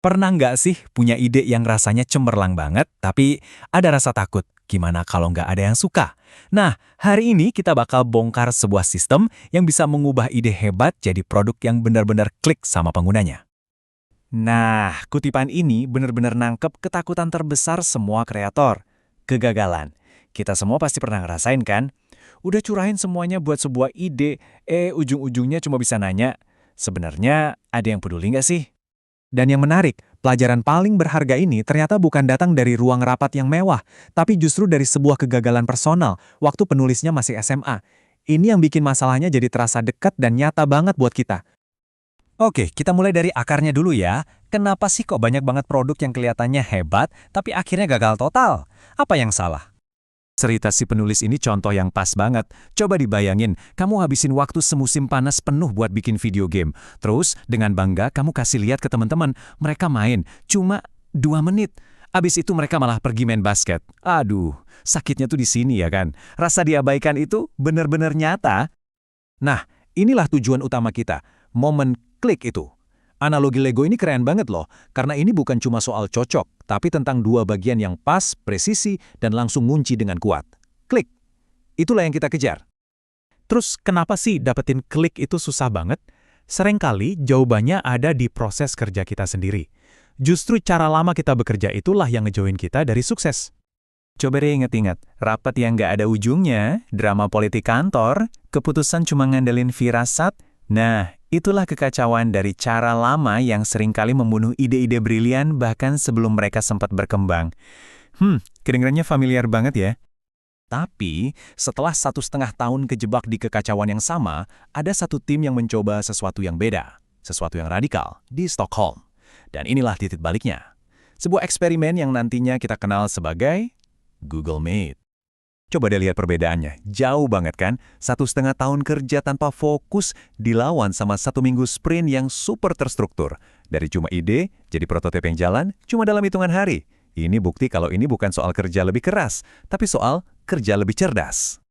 Pernah nggak sih punya ide yang rasanya cemerlang banget, tapi ada rasa takut? Gimana kalau nggak ada yang suka? Nah, hari ini kita bakal bongkar sebuah sistem yang bisa mengubah ide hebat jadi produk yang benar-benar klik sama penggunanya. Nah, kutipan ini benar-benar nangkep ketakutan terbesar semua kreator. Kegagalan. Kita semua pasti pernah ngerasain kan? Udah curahin semuanya buat sebuah ide, ujung-ujungnya cuma bisa nanya, sebenarnya ada yang peduli nggak sih? Dan yang menarik, pelajaran paling berharga ini ternyata bukan datang dari ruang rapat yang mewah, tapi justru dari sebuah kegagalan personal waktu penulisnya masih SMA. Ini yang bikin masalahnya jadi terasa dekat dan nyata banget buat kita. Oke, kita mulai dari akarnya dulu ya. Kenapa sih kok banyak banget produk yang kelihatannya hebat, tapi akhirnya gagal total? Apa yang salah? Cerita si penulis ini contoh yang pas banget. Coba dibayangin, kamu habisin waktu semusim panas penuh buat bikin video game. Terus, dengan bangga kamu kasih lihat ke teman-teman, mereka main. Cuma 2 menit. Abis itu mereka malah pergi main basket. Aduh, sakitnya tuh di sini ya kan. Rasa diabaikan itu benar-benar nyata. Nah, inilah tujuan utama kita. Momen klik itu. Analogi Lego ini keren banget loh, karena ini bukan cuma soal cocok, tapi tentang dua bagian yang pas, presisi, dan langsung ngunci dengan kuat. Klik. Itulah yang kita kejar. Terus kenapa sih dapetin klik itu susah banget? Seringkali jawabannya ada di proses kerja kita sendiri. Justru cara lama kita bekerja itulah yang ngejauhin kita dari sukses. Coba deh inget-inget, rapat yang nggak ada ujungnya, drama politik kantor, keputusan cuma ngandelin firasat. Nah, itulah kekacauan dari cara lama yang seringkali membunuh ide-ide brilian bahkan sebelum mereka sempat berkembang. Kedengarannya familiar banget ya. Tapi, setelah 1,5 tahun kejebak di kekacauan yang sama, ada satu tim yang mencoba sesuatu yang beda, sesuatu yang radikal, di Stockholm. Dan inilah titik baliknya. Sebuah eksperimen yang nantinya kita kenal sebagai Google Meet. Coba deh lihat perbedaannya, jauh banget kan? 1,5 tahun kerja tanpa fokus dilawan sama 1 minggu sprint yang super terstruktur. Dari cuma ide, jadi prototipe yang jalan, cuma dalam hitungan hari. Ini bukti kalau ini bukan soal kerja lebih keras, tapi soal kerja lebih cerdas.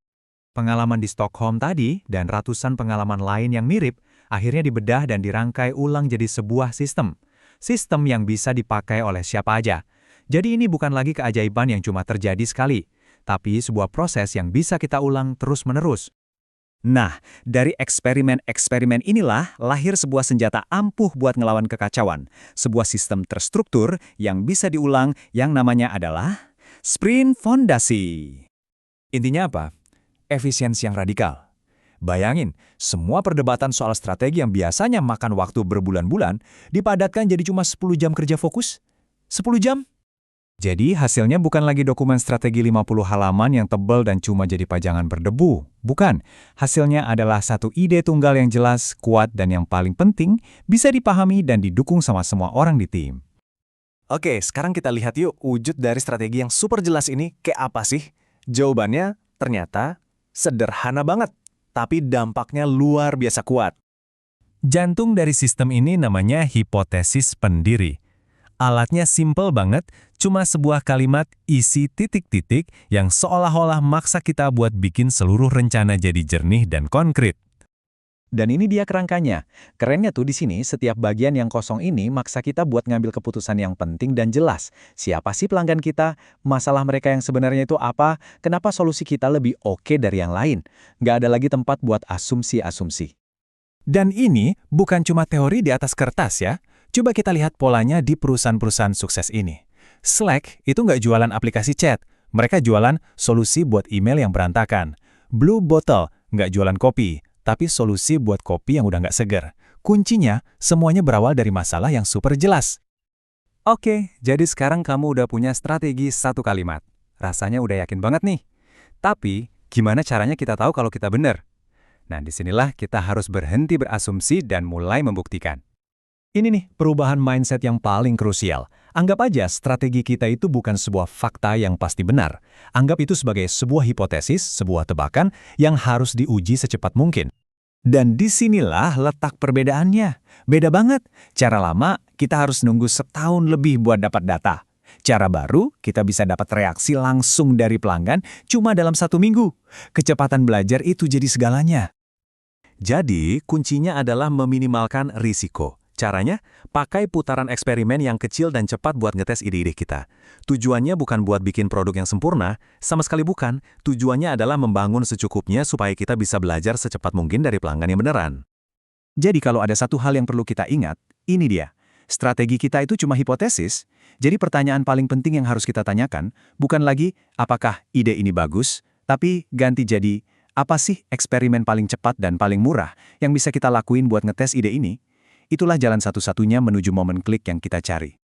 Pengalaman di Stockholm tadi dan ratusan pengalaman lain yang mirip, akhirnya dibedah dan dirangkai ulang jadi sebuah sistem. Sistem yang bisa dipakai oleh siapa aja. Jadi ini bukan lagi keajaiban yang cuma terjadi sekali, tapi sebuah proses yang bisa kita ulang terus-menerus. Nah, dari eksperimen-eksperimen inilah lahir sebuah senjata ampuh buat ngelawan kekacauan. Sebuah sistem terstruktur yang bisa diulang yang namanya adalah Sprint Fondasi. Intinya apa? Efisiensi yang radikal. Bayangin, semua perdebatan soal strategi yang biasanya makan waktu berbulan-bulan dipadatkan jadi cuma 10 jam kerja fokus. 10 jam? Jadi hasilnya bukan lagi dokumen strategi 50 halaman yang tebal dan cuma jadi pajangan berdebu. Bukan. Hasilnya adalah satu ide tunggal yang jelas, kuat, dan yang paling penting, bisa dipahami dan didukung sama semua orang di tim. Oke, sekarang kita lihat yuk wujud dari strategi yang super jelas ini kayak apa sih? Jawabannya ternyata sederhana banget, tapi dampaknya luar biasa kuat. Jantung dari sistem ini namanya hipotesis pendiri. Alatnya simple banget, cuma sebuah kalimat isi titik-titik yang seolah-olah maksa kita buat bikin seluruh rencana jadi jernih dan konkret. Dan ini dia kerangkanya. Kerennya tuh di sini, setiap bagian yang kosong ini maksa kita buat ngambil keputusan yang penting dan jelas. Siapa sih pelanggan kita? Masalah mereka yang sebenarnya itu apa? Kenapa solusi kita lebih oke dari yang lain? Nggak ada lagi tempat buat asumsi-asumsi. Dan ini bukan cuma teori di atas kertas ya. Coba kita lihat polanya di perusahaan-perusahaan sukses ini. Slack itu nggak jualan aplikasi chat, mereka jualan solusi buat email yang berantakan. Blue Bottle nggak jualan kopi, tapi solusi buat kopi yang udah nggak seger. Kuncinya, semuanya berawal dari masalah yang super jelas. Oke, jadi sekarang kamu udah punya strategi satu kalimat. Rasanya udah yakin banget nih. Tapi, gimana caranya kita tahu kalau kita benar? Nah, disinilah kita harus berhenti berasumsi dan mulai membuktikan. Ini nih, perubahan mindset yang paling krusial. Anggap aja strategi kita itu bukan sebuah fakta yang pasti benar. Anggap itu sebagai sebuah hipotesis, sebuah tebakan yang harus diuji secepat mungkin. Dan disinilah letak perbedaannya. Beda banget. Cara lama, kita harus nunggu setahun lebih buat dapat data. Cara baru, kita bisa dapat reaksi langsung dari pelanggan cuma dalam 1 minggu. Kecepatan belajar itu jadi segalanya. Jadi, kuncinya adalah meminimalkan risiko. Caranya, pakai putaran eksperimen yang kecil dan cepat buat ngetes ide-ide kita. Tujuannya bukan buat bikin produk yang sempurna, sama sekali bukan. Tujuannya adalah membangun secukupnya supaya kita bisa belajar secepat mungkin dari pelanggan yang beneran. Jadi kalau ada satu hal yang perlu kita ingat, ini dia. Strategi kita itu cuma hipotesis, jadi pertanyaan paling penting yang harus kita tanyakan bukan lagi apakah ide ini bagus, tapi ganti jadi apa sih eksperimen paling cepat dan paling murah yang bisa kita lakuin buat ngetes ide ini? Itulah jalan satu-satunya menuju momen klik yang kita cari.